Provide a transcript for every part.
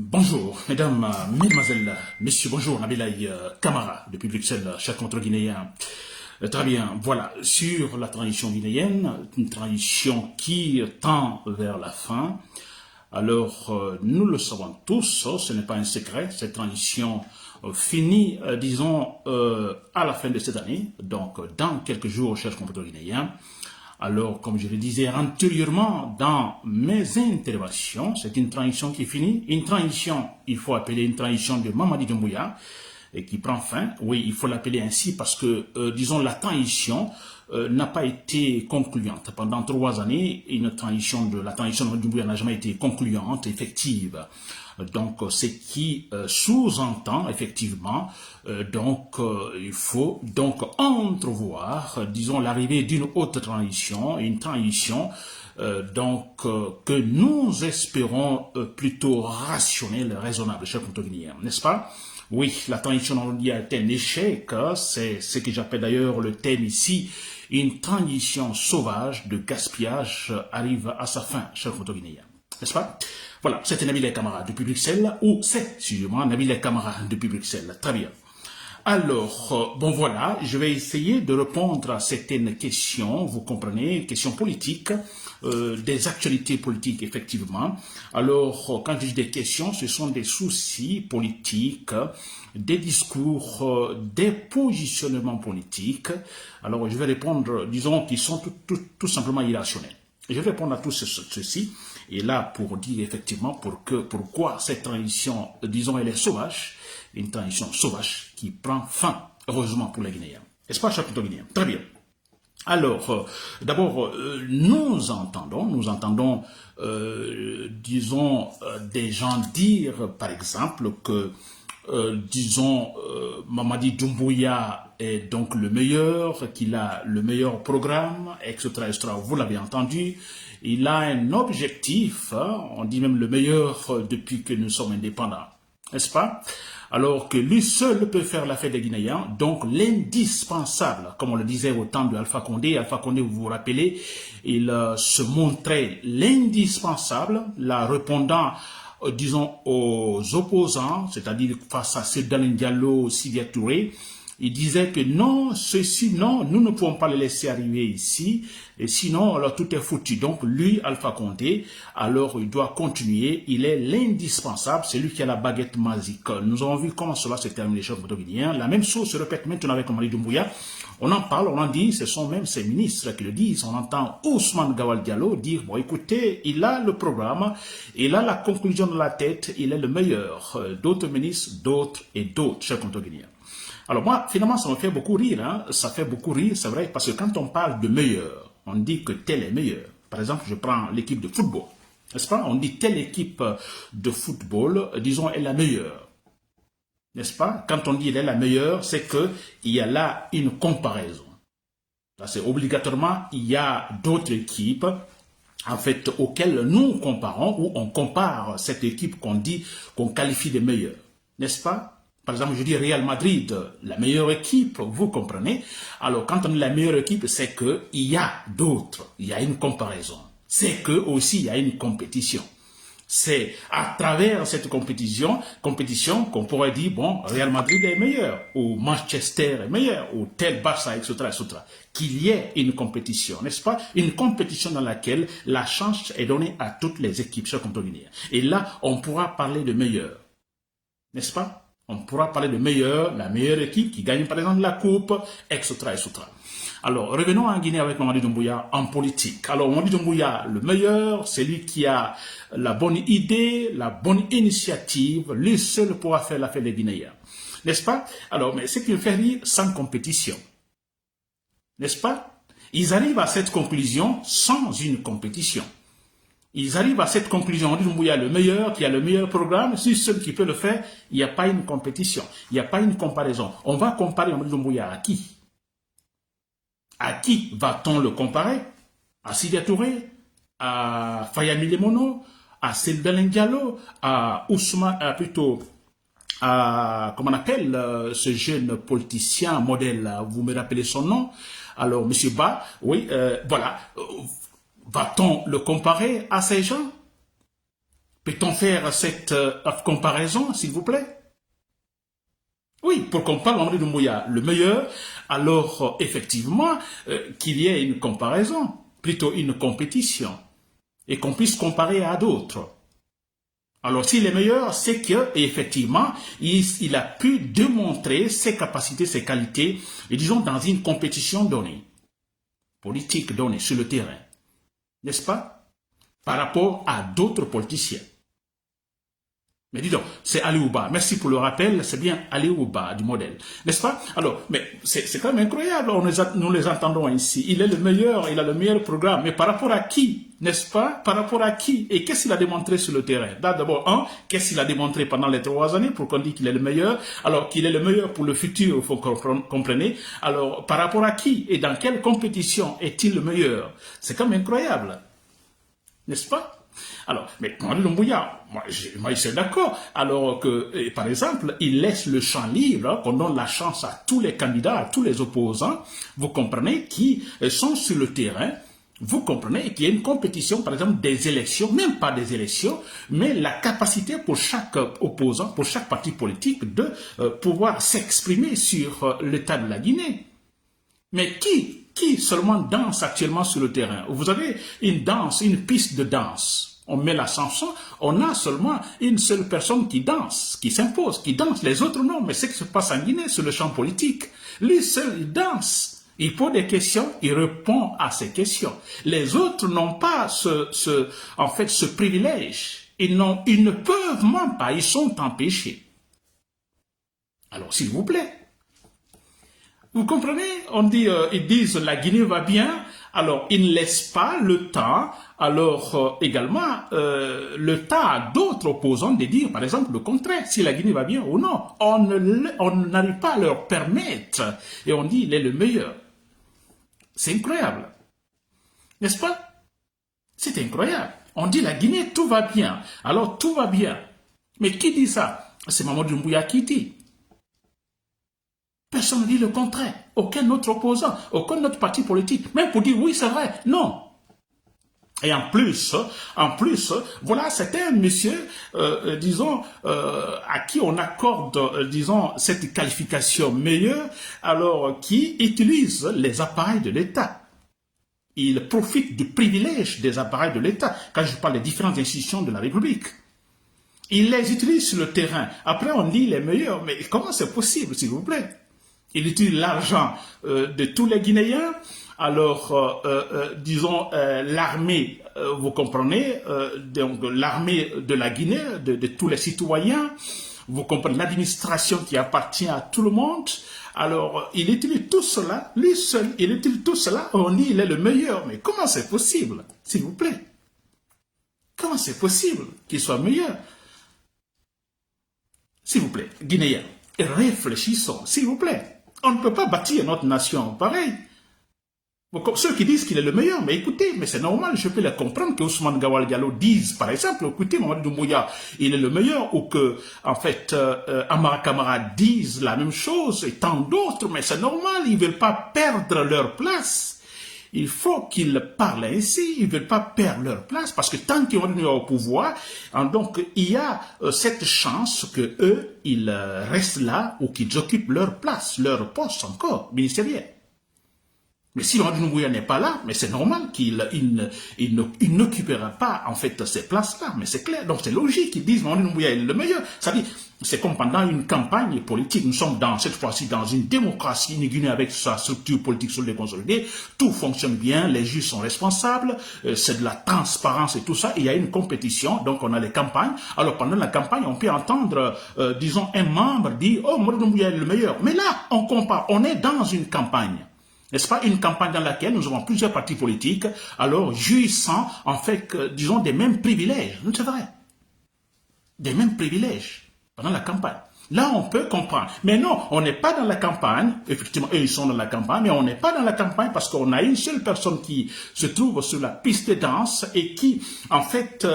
Bonjour, mesdames, mesdemoiselles, messieurs, bonjour, Nabilaï Camara, depuis Bruxelles, cher contre-guinéen. Très bien, voilà, sur la transition guinéenne, une transition qui tend vers la fin. Alors, nous le savons tous, ce n'est pas un secret, cette transition finit, disons, à la fin de cette année, donc dans quelques jours, chers contre-guinéens. Alors, comme je le disais antérieurement dans mes interventions, c'est une transition qui finit. Une transition, il faut appeler une transition de Mamadi Doumbouya, et qui prend fin. Oui, il faut l'appeler ainsi parce que, disons, la transition n'a pas été concluante. Pendant 3 années, la transition de Mamadi Doumbouya n'a jamais été concluante, effective. Donc, ce qui sous-entend effectivement, il faut donc entrevoir, disons, l'arrivée d'une autre transition, une transition que nous espérons plutôt rationnelle, raisonnable, chers contre-guinéens, n'est-ce pas? Oui, la transition a été un échec, c'est ce que j'appelle d'ailleurs le thème ici, une transition sauvage de gaspillage arrive à sa fin, chers contre-guinéens, n'est-ce pas? Voilà, c'était Nabil Camara depuis Bruxelles, ou c'est, excusez-moi, Nabil Camara depuis Bruxelles. Très bien. Alors, bon voilà, je vais essayer de répondre à certaines questions, vous comprenez, questions politiques, des actualités politiques, effectivement. Alors, quand je dis des questions, ce sont des soucis politiques, des discours, des positionnements politiques. Alors, je vais répondre, disons, qui sont tout simplement irrationnels. Je vais répondre à tout ceci, et là, pour dire effectivement pourquoi cette transition, disons, elle est sauvage, une transition sauvage qui prend fin, heureusement pour les Guinéens. N'est-ce pas, chers Guinéens? Très bien. Alors, d'abord, nous entendons, disons, des gens dire, par exemple, que, Mamadi Doumbouya est donc le meilleur, qu'il a le meilleur programme, etc., etc. Vous l'avez entendu. Il a un objectif, on dit même le meilleur depuis que nous sommes indépendants, n'est-ce pas? Alors que lui seul peut faire l'affaire des Guinéens, donc l'indispensable, comme on le disait au temps de Alpha Condé. Alpha Condé, vous vous rappelez, il se montrait l'indispensable, la répondant, disons, aux opposants, c'est-à-dire face à Seydou Diallo, Sidya Touré. Il disait que non, non, nous ne pouvons pas le laisser arriver ici, et sinon, alors tout est foutu. Donc, lui, Alpha Condé, alors il doit continuer, il est l'indispensable, c'est lui qui a la baguette magique. Nous avons vu comment cela s'est terminé chez les Guinéens. La même chose se répète maintenant avec Mamadi Doumbouya. On en parle, on en dit, ce sont même ces ministres qui le disent. On entend Ousmane Gawal Diallo dire, bon, écoutez, il a le programme, il a la conclusion de la tête, il est le meilleur. D'autres ministres, d'autres et d'autres, chers Guinéens. Alors moi, finalement, ça me fait beaucoup rire, hein. Ça fait beaucoup rire, c'est vrai, parce que quand on parle de meilleur, on dit que tel est meilleur. Par exemple, je prends l'équipe de football, n'est-ce pas? On dit telle équipe de football, disons, est la meilleure, n'est-ce pas? Quand on dit elle est la meilleure, c'est qu'il y a là une comparaison. C'est obligatoirement, il y a d'autres équipes, en fait, auxquelles nous comparons, ou on compare cette équipe qu'on qualifie de meilleure, n'est-ce pas? Par exemple, je dis Real Madrid, la meilleure équipe, vous comprenez? Alors, quand on dit la meilleure équipe, c'est qu'il y a d'autres, il y a une comparaison. C'est que aussi il y a une compétition. C'est à travers cette compétition qu'on pourrait dire, bon, Real Madrid est meilleur, ou Manchester est meilleur, ou tel Barça, etc., etc. Qu'il y ait une compétition, n'est-ce pas? Une compétition dans laquelle la chance est donnée à toutes les équipes, chers Guinéens. Et là, on pourra parler de meilleur, n'est-ce pas? On pourra parler de meilleur, la meilleure équipe qui gagne par exemple la coupe, etc., etc. Alors, revenons en Guinée avec Mamadi Doumbouya en politique. Alors, Mamadi Doumbouya, le meilleur, c'est lui qui a la bonne idée, la bonne initiative, lui seul pourra faire l'affaire des Guinéens. N'est-ce pas? Alors, mais ce qui me fait rire, sans compétition. N'est-ce pas? Ils arrivent à cette conclusion sans une compétition. Ils arrivent à cette conclusion, on dit Doumbouya le meilleur, qui a le meilleur programme, si celui qui peut le faire, il n'y a pas une compétition, il n'y a pas une comparaison. On va comparer Doumbouya à qui? À qui va-t-on le comparer? À Sidya Touré, à Fayami Lemono, à Seydou Diallo, à Ousmane, comment on appelle ce jeune politicien modèle, vous me rappelez son nom? Alors, Monsieur Ba, oui, voilà. Va-t-on le comparer à ces gens? Peut-on faire cette comparaison, s'il vous plaît? Oui, pour qu'on parle Mamadou Doumbouya le meilleur, alors effectivement, qu'il y ait une comparaison, plutôt une compétition, et qu'on puisse comparer à d'autres. Alors s'il est meilleur, c'est que effectivement, il a pu démontrer ses capacités, ses qualités, et disons dans une compétition donnée, politique donnée sur le terrain, n'est-ce pas? Par rapport à d'autres politiciens. Mais dis donc, c'est Ali Ouba. Merci pour le rappel, c'est bien Ali Ouba du modèle. N'est-ce pas? Alors, mais c'est quand même incroyable, nous les entendons ici. Il est le meilleur, il a le meilleur programme. Mais par rapport à qui? N'est-ce pas? Par rapport à qui? Et qu'est-ce qu'il a démontré sur le terrain? D'abord, qu'est-ce qu'il a démontré pendant les 3 années pour qu'on dise qu'il est le meilleur? Alors, qu'il est le meilleur pour le futur, il faut qu'on comprenne. Alors, par rapport à qui? Et dans quelle compétition est-il le meilleur? C'est quand même incroyable. N'est-ce pas? Alors, mais Mamadou Doumbouya, moi je suis d'accord. Alors que, par exemple, il laisse le champ libre, qu'on donne la chance à tous les candidats, à tous les opposants, vous comprenez, qui sont sur le terrain. Vous comprenez qu'il y a une compétition, par exemple, des élections, même pas des élections, mais la capacité pour chaque opposant, pour chaque parti politique de pouvoir s'exprimer sur l'état de la Guinée. Mais qui seulement danse actuellement sur le terrain? Vous avez une danse, une piste de danse. On met la chanson, on a seulement une seule personne qui danse, qui s'impose, qui danse. Les autres non, mais c'est ce qui se passe en Guinée sur le champ politique. Lui seul, il danse. Il pose des questions, il répond à ces questions. Les autres n'ont pas ce privilège. Ils ne peuvent même pas, ils sont empêchés. Alors, s'il vous plaît, vous comprenez? On dit, ils disent la Guinée va bien, alors ils ne laissent pas le temps, alors également le temps à d'autres opposants de dire par exemple le contraire, si la Guinée va bien ou non. On n'arrive pas à leur permettre et on dit il est le meilleur. C'est incroyable, n'est-ce pas? C'est incroyable. On dit la Guinée tout va bien, alors tout va bien. Mais qui dit ça? C'est Mamadou Doumbouya qui dit. Personne ne dit le contraire. Aucun autre opposant, aucun autre parti politique, même pour dire oui, c'est vrai. Non. Et en plus, voilà, c'était un monsieur, disons, à qui on accorde, disons, cette qualification meilleure, alors qui utilise les appareils de l'État. Il profite du privilège des appareils de l'État, quand je parle des différentes institutions de la République. Il les utilise sur le terrain. Après, on dit les meilleurs. Mais comment c'est possible, s'il vous plaît? Il utilise l'argent de tous les Guinéens. Alors, disons, l'armée, vous comprenez, donc l'armée de la Guinée, de tous les citoyens, vous comprenez, l'administration qui appartient à tout le monde. Alors, il utilise tout cela, lui seul, il utilise tout cela, on dit il est le meilleur. Mais comment c'est possible, s'il vous plaît? Comment c'est possible qu'il soit meilleur? S'il vous plaît, Guinéens, réfléchissons, s'il vous plaît. On ne peut pas bâtir notre nation pareil. Ceux qui disent qu'il est le meilleur, mais écoutez, mais c'est normal, je peux les comprendre que Ousmane Gawal Diallo dise, par exemple, écoutez, Mamadou Doumbouya, il est le meilleur, ou que, en fait, Amara Kamara dise la même chose, et tant d'autres, mais c'est normal, ils ne veulent pas perdre leur place. Il faut qu'ils parlent ainsi, ils ne veulent pas perdre leur place, parce que tant qu'ils vont au pouvoir, donc il y a cette chance que eux, ils restent là, ou qu'ils occupent leur place, leur poste encore, ministériel. Mais si Mamadou Doumbouya n'est pas là, mais c'est normal qu'il n'occupera pas, en fait, ces places-là. Mais c'est clair. Donc, c'est logique qu'ils disent Mamadou Doumbouya est le meilleur. C'est-à-dire, c'est comme pendant une campagne politique. Nous sommes cette fois-ci dans une démocratie, une Guinée avec sa structure politique solide et consolidée. Tout fonctionne bien, les juges sont responsables, c'est de la transparence et tout ça. Il y a une compétition, donc on a les campagnes. Alors, pendant la campagne, on peut entendre, disons, un membre dire « Oh, Mamadou Doumbouya est le meilleur ». Mais là, on compare. On est dans une campagne. N'est-ce pas, une campagne dans laquelle nous avons plusieurs partis politiques, alors jouissant, en fait, disons, des mêmes privilèges. C'est vrai. Des mêmes privilèges pendant la campagne. Là, on peut comprendre. Mais non, on n'est pas dans la campagne. Effectivement, eux, ils sont dans la campagne, mais on n'est pas dans la campagne parce qu'on a une seule personne qui se trouve sur la piste de danse et qui, en fait,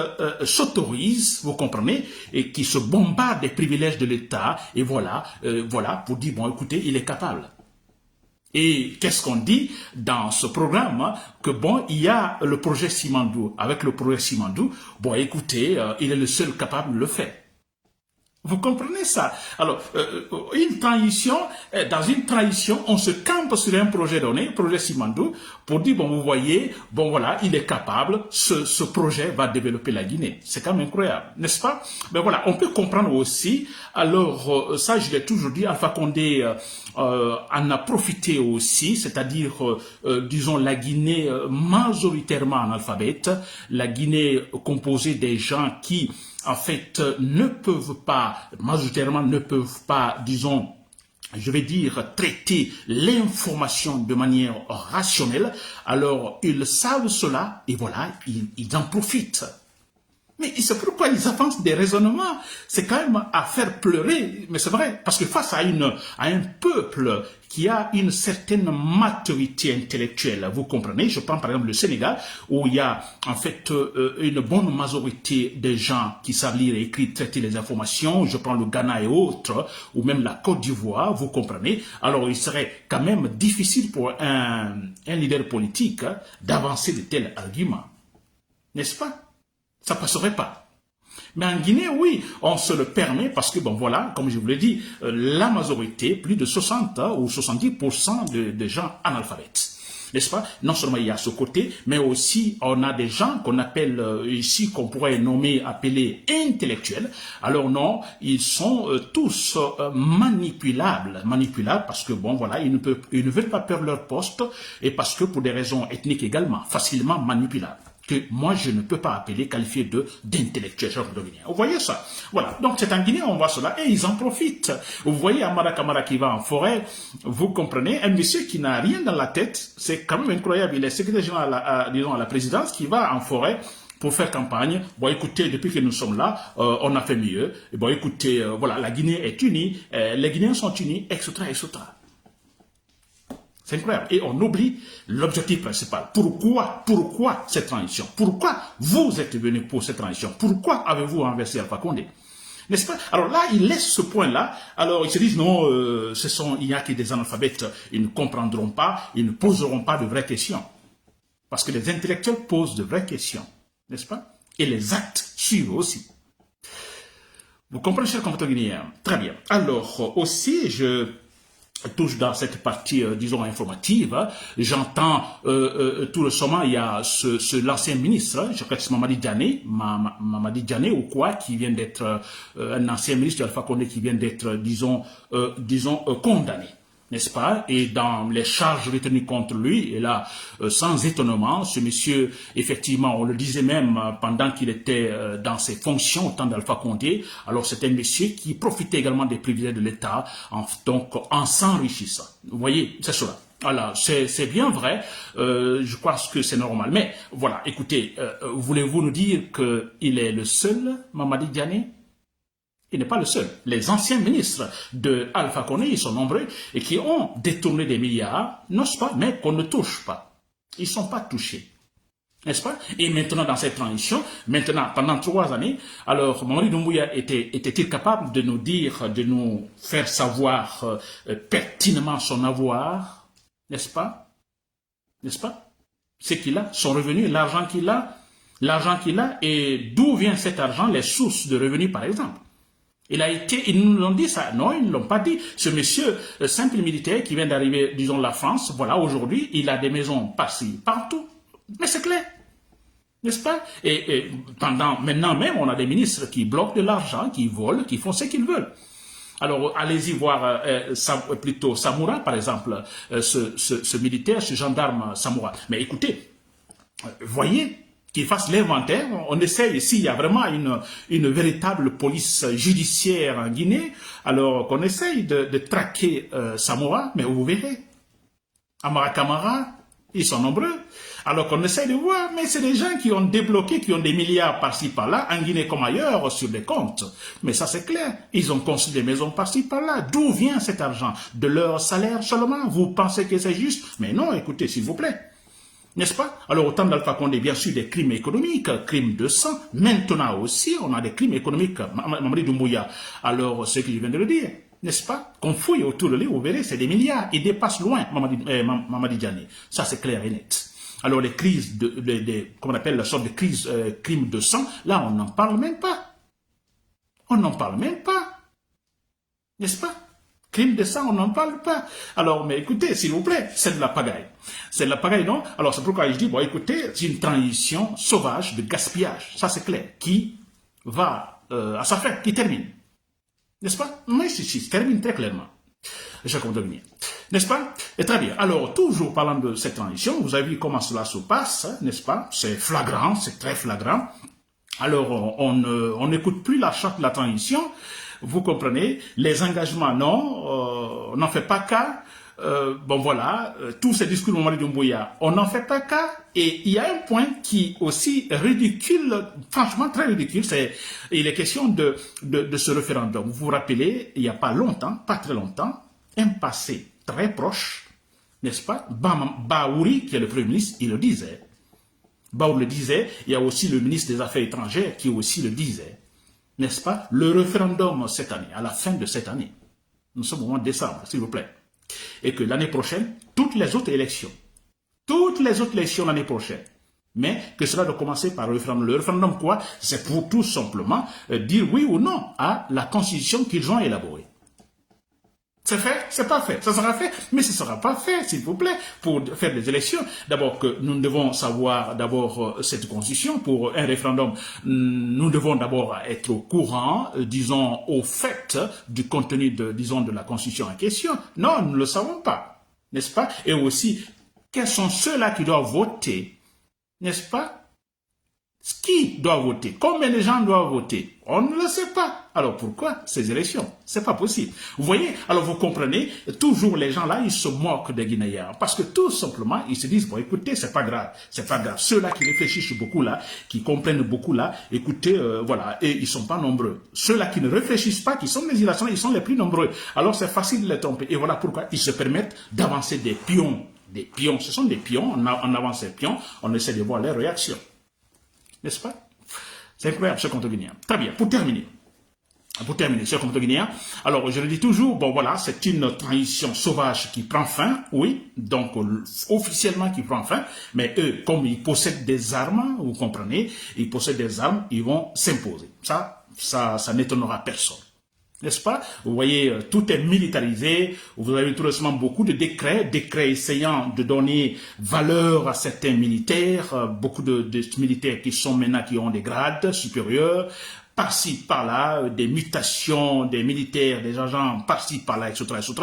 s'autorise, vous comprenez, et qui se bombarde des privilèges de l'État. Et voilà, voilà, pour dire, bon, écoutez, il est capable. Et qu'est-ce qu'on dit dans ce programme? Que bon, il y a le projet Simandou. Avec le projet Simandou, bon, écoutez, il est le seul capable de le faire. Vous comprenez ça? Alors, dans une transition, on se campe sur un projet donné, projet Simandou, pour dire, bon, vous voyez, bon, voilà, il est capable, ce projet va développer la Guinée. C'est quand même incroyable, n'est-ce pas? Mais voilà, on peut comprendre aussi, alors, ça, je l'ai toujours dit, Alpha Condé en a profité aussi, c'est-à-dire, disons, la Guinée majoritairement analphabète, la Guinée composée des gens qui en fait, majoritairement ne peuvent pas, disons, je vais dire, traiter l'information de manière rationnelle. Alors, ils savent cela et voilà, ils en profitent. Mais c'est pourquoi ils avancent des raisonnements. C'est quand même à faire pleurer, mais c'est vrai, parce que face à un peuple qui a une certaine maturité intellectuelle, vous comprenez, je prends par exemple le Sénégal, où il y a en fait une bonne majorité des gens qui savent lire et écrire, traiter les informations, je prends le Ghana et autres, ou même la Côte d'Ivoire, vous comprenez, alors il serait quand même difficile pour un leader politique d'avancer de tels arguments, n'est-ce pas? Ça ne passerait pas. Mais en Guinée, oui, on se le permet parce que, bon, voilà, comme je vous l'ai dit, la majorité, plus de 60 ou 70% de gens analphabètes. N'est-ce pas? Non seulement il y a ce côté, mais aussi on a des gens qu'on appelle ici, qu'on pourrait appeler intellectuels. Alors non, ils sont tous manipulables parce que, bon, voilà, ils ne veulent pas perdre leur poste et parce que pour des raisons ethniques également, facilement manipulables. Que moi, je ne peux pas qualifier d'intellectuel. Vous voyez ça? Voilà. Donc, c'est en Guinée, on voit cela, et ils en profitent. Vous voyez Amara Kamara qui va en forêt, vous comprenez, un monsieur qui n'a rien dans la tête, c'est quand même incroyable. Il est secrétaire général disons, à la présidence, qui va en forêt pour faire campagne. Bon, écoutez, depuis que nous sommes là, on a fait mieux. Et bon, écoutez, voilà, la Guinée est unie, les Guinéens sont unis, etc., etc. C'est incroyable. Et on oublie l'objectif principal. Pourquoi cette transition? Pourquoi vous êtes venu pour cette transition? Pourquoi avez-vous renversé Alpha Condé? N'est-ce pas? Alors là, ils laissent ce point-là. Alors ils se disent non, il n'y a que des analphabètes. Ils ne comprendront pas, ils ne poseront pas de vraies questions. Parce que les intellectuels posent de vraies questions. N'est-ce pas? Et les actes suivent aussi. Vous comprenez, chers compatriotes guinéens? Très bien. Alors aussi, je touche dans cette partie, disons, informative, j'entends tout récemment, il y a l'ancien ministre, je crois que c'est Mamadi Diané ou quoi, qui vient d'être un ancien ministre d'Alpha Condé qui vient d'être, disons, condamné. N'est-ce pas? Et dans les charges retenues contre lui, et là, sans étonnement, ce monsieur, effectivement, on le disait même pendant qu'il était dans ses fonctions au temps d'Alpha Condé, alors c'est un monsieur qui profitait également des privilèges de l'État, donc en s'enrichissant. Vous voyez, c'est cela. Alors, c'est bien vrai, je crois que c'est normal. Mais voilà, écoutez, voulez-vous nous dire qu'il est le seul, Mamadi Diané? Il n'est pas le seul. Les anciens ministres de Alpha Condé, ils sont nombreux et qui ont détourné des milliards, n'est-ce pas, mais qu'on ne touche pas. Ils ne sont pas touchés. N'est-ce pas? Et maintenant, dans cette transition, pendant 3 années, alors, Mamadi Doumbouya était-il capable de nous dire, de nous faire savoir pertinemment son avoir? N'est-ce pas? N'est-ce pas? Ce qu'il a, son revenu, l'argent qu'il a, et d'où vient cet argent, les sources de revenus, par exemple. Ils nous l'ont dit ça. Non, ils ne l'ont pas dit. Ce monsieur, simple militaire qui vient d'arriver, disons, la France, voilà, aujourd'hui, il a des maisons par-ci, partout. Mais c'est clair. N'est-ce pas? Et maintenant même, on a des ministres qui bloquent de l'argent, qui volent, qui font ce qu'ils veulent. Alors, allez-y voir plutôt Samoura, par exemple, ce militaire, ce gendarme Samoura. Mais écoutez, voyez, qu'il fasse l'inventaire, on essaye, s'il y a vraiment une véritable police judiciaire en Guinée, alors qu'on essaye de traquer Samoura, mais vous verrez, Amara Kamara, ils sont nombreux, alors qu'on essaye de voir, mais c'est des gens qui ont débloqué, qui ont des milliards par-ci par-là, en Guinée comme ailleurs, sur des comptes. Mais ça c'est clair, ils ont construit des maisons par-ci par-là. D'où vient cet argent? De leur salaire seulement? Vous pensez que c'est juste? Mais non, écoutez, s'il vous plaît. N'est-ce pas? Alors, au temps d'Alpha Condé, bien sûr, des crimes économiques, crimes de sang. Maintenant aussi, on a des crimes économiques. Mamadi Doumbouya, alors, ce que je viens de le dire. n'est-ce pas? Qu'on fouille autour de lui, vous verrez, c'est des milliards. Il dépasse loin Mamadi Diané. Ça, c'est clair et net. Alors, les crises, qu'on appelle la sorte de crise, crime de sang, là, on n'en parle même pas. On n'en parle même pas. N'est-ce pas? Crime de sang, on n'en parle pas. Alors, mais écoutez, s'il vous plaît, c'est de la pagaille. C'est de la pagaille, non? Alors, c'est pourquoi je dis, bon, écoutez, c'est une transition sauvage de gaspillage. Ça, c'est clair. Qui va à sa fin, qui termine. N'est-ce pas? Mais si, termine très clairement. Je compte venir. N'est-ce pas? Et très bien. Alors, toujours parlant de cette transition, vous avez vu comment cela se passe, hein, n'est-ce pas? C'est flagrant, c'est très flagrant. Alors, on n'écoute plus la charte de la transition. Vous comprenez? Les engagements, non, on n'en fait pas cas. Bon voilà, tous ces discours de Mamadi Doumbouya, on n'en fait pas cas. Et il y a un point qui aussi ridicule, franchement très ridicule, il est question de ce référendum. Vous vous rappelez, il n'y a pas longtemps, pas très longtemps, un passé très proche, n'est-ce pas? Baouri, qui est le Premier ministre, il le disait. Baouri le disait, il y a aussi le ministre des Affaires étrangères qui aussi le disait. N'est-ce pas? Le référendum cette année, à la fin de cette année, nous sommes au mois de décembre, s'il vous plaît, et que l'année prochaine, toutes les autres élections l'année prochaine, mais que cela doit commencer par le référendum. Le référendum quoi? C'est pour tout simplement dire oui ou non à la constitution qu'ils ont élaborée. C'est fait, c'est pas fait. Ça sera fait, mais ce ne sera pas fait, s'il vous plaît, pour faire des élections. D'abord que nous devons savoir d'abord cette constitution. Pour un référendum, nous devons d'abord être au courant, disons, au fait du contenu de la constitution en question. Non, nous ne le savons pas, n'est-ce pas? Et aussi, quels sont ceux-là qui doivent voter, n'est-ce pas? Qui doit voter? Combien de gens doivent voter? On ne le sait pas. Alors pourquoi ces élections? C'est pas possible. Vous voyez? Alors vous comprenez, toujours les gens là, ils se moquent des Guinéens. Parce que tout simplement, ils se disent, bon écoutez, c'est pas grave. C'est pas grave. Ceux-là qui réfléchissent beaucoup là, qui comprennent beaucoup là, écoutez, voilà. Et ils sont pas nombreux. Ceux-là qui ne réfléchissent pas, qui sont des irrationnels, ils sont les plus nombreux. Alors c'est facile de les tromper. Et voilà pourquoi ils se permettent d'avancer des pions. Des pions. Ce sont des pions. On avance des pions. On essaie de voir les réactions. N'est-ce pas? C'est incroyable, cher compte guinéen. Très bien, pour terminer, cher compte guinéen, alors je le dis toujours, bon voilà, c'est une transition sauvage qui prend fin, oui, donc officiellement qui prend fin, mais eux, comme ils possèdent des armes, vous comprenez, ils possèdent des armes, ils vont s'imposer. Ça n'étonnera personne. N'est-ce pas? Vous voyez, tout est militarisé. Vous avez tout récemment beaucoup de décrets essayant de donner valeur à certains militaires, beaucoup de militaires qui sont maintenant, qui ont des grades supérieurs, par-ci, par-là, des mutations des militaires, des agents, par-ci, par-là, etc., etc.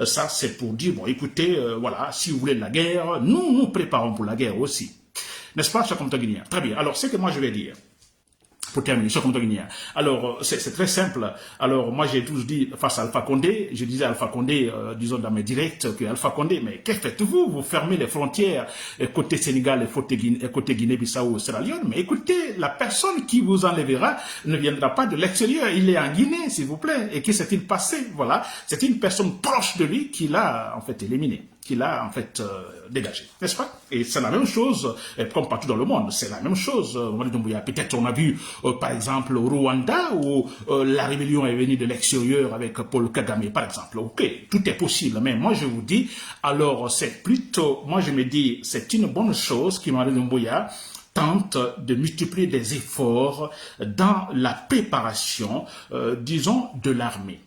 Ça, c'est pour dire, bon, écoutez, voilà, si vous voulez de la guerre, nous nous préparons pour la guerre aussi. N'est-ce pas, cher compte guinéen? Très bien. Alors, c'est que moi, je vais dire. Pour terminer, cher compte guinéen. Alors, c'est très simple. Alors, moi, j'ai toujours dit face à Alpha Condé, je disais à Alpha Condé, disons dans mes directs, que Alpha Condé, mais qu'est-ce que faites-vous? Vous fermez les frontières côté Sénégal et côté Guinée-Bissau, Sierra Leone. Mais écoutez, la personne qui vous enlèvera ne viendra pas de l'extérieur. Il est en Guinée, s'il vous plaît. Et que s'est-il passé? Voilà. C'est une personne proche de lui qui l'a, en fait, éliminé, qui l'a, en fait, dégagé. N'est-ce pas? Et c'est la même chose, comme partout dans le monde. C'est la même chose. Peut-être on a vu, par exemple, au Rwanda, où la rébellion est venue de l'extérieur avec Paul Kagame, par exemple. Ok, tout est possible. Mais moi, je vous dis, alors, c'est plutôt, moi, je me dis, c'est une bonne chose qui Mamadi Doumbouya tente de multiplier des efforts dans la préparation, disons, de l'armée.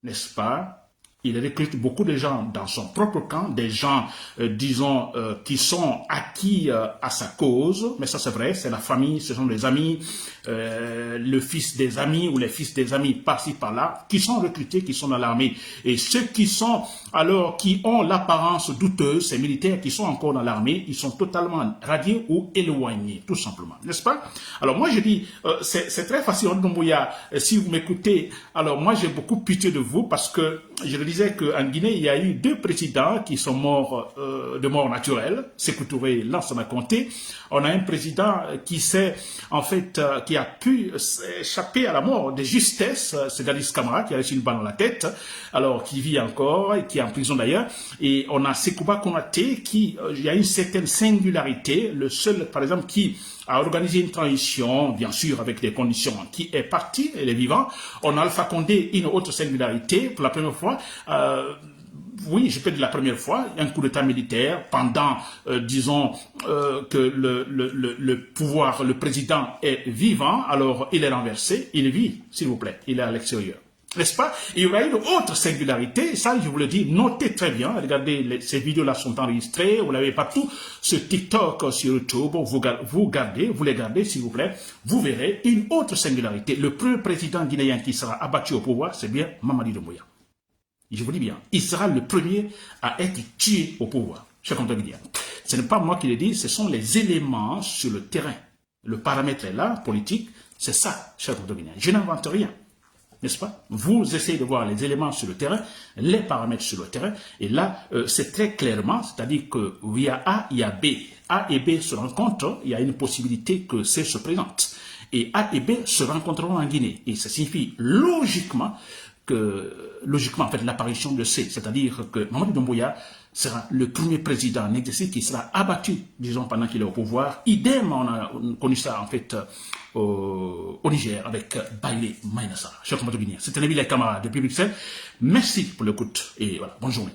N'est-ce pas? Il recrute beaucoup de gens dans son propre camp, des gens, disons, qui sont acquis à sa cause. Mais ça, c'est vrai, c'est la famille, ce sont des amis, le fils des amis ou les fils des amis par-ci, par-là, qui sont recrutés, qui sont dans l'armée. Et ceux qui sont, alors, qui ont l'apparence douteuse, ces militaires qui sont encore dans l'armée, ils sont totalement radiés ou éloignés, tout simplement. N'est-ce pas? Alors, moi, je dis, c'est très facile, Doumbouya, si vous m'écoutez, alors, moi, j'ai beaucoup pitié de vous parce que je le disais qu'en Guinée, il y a eu 2 présidents qui sont morts de mort naturelle, Sékou Touré et Lansana Conté. On a un président qui s'est, en fait, qui a pu échapper à la mort de justesse, c'est Dadis Camara qui a reçu une balle dans la tête, alors qui vit encore et qui est en prison d'ailleurs. Et on a Sekouba Konaté qui, il y a une certaine singularité, le seul, par exemple, qui a organisé une transition, bien sûr, avec des conditions, qui est parti, elle est vivant. On a Alpha Condé, une autre singularité, pour la première fois, oui, je peux dire la première fois, un coup d'état militaire pendant, disons, que le pouvoir, le président est vivant, alors il est renversé, il vit, s'il vous plaît, il est à l'extérieur. N'est-ce pas? Il y aura une autre singularité, ça je vous le dis, notez très bien, regardez, ces vidéos-là sont enregistrées, vous l'avez partout, ce TikTok sur YouTube, vous les gardez s'il vous plaît, vous verrez une autre singularité. Le premier président guinéen qui sera abattu au pouvoir, c'est bien Mamadi Doumbouya. Je vous dis bien, il sera le premier à être tué au pouvoir. Chers compatriotes guinéens. Ce n'est pas moi qui le dis, ce sont les éléments sur le terrain. Le paramètre est là, politique, c'est ça, chers compatriotes guinéens. Je n'invente rien, n'est-ce pas? Vous essayez de voir les éléments sur le terrain, les paramètres sur le terrain, et là, c'est très clairement, c'est-à-dire qu'il y a A, il y a B. A et B se rencontrent, il y a une possibilité que C se présente. Et A et B se rencontreront en Guinée. Et ça signifie logiquement, en fait, l'apparition de C, c'est-à-dire que Mamadi Doumbouya sera le premier président en exercice qui sera abattu, disons, pendant qu'il est au pouvoir. Idem, on a connu ça, en fait, au Niger, avec Bailey Maïnassa. Chers compatriotes guinéens, c'était Nabil Kamara depuis Bruxelles. Merci pour l'écoute et voilà, bonne journée.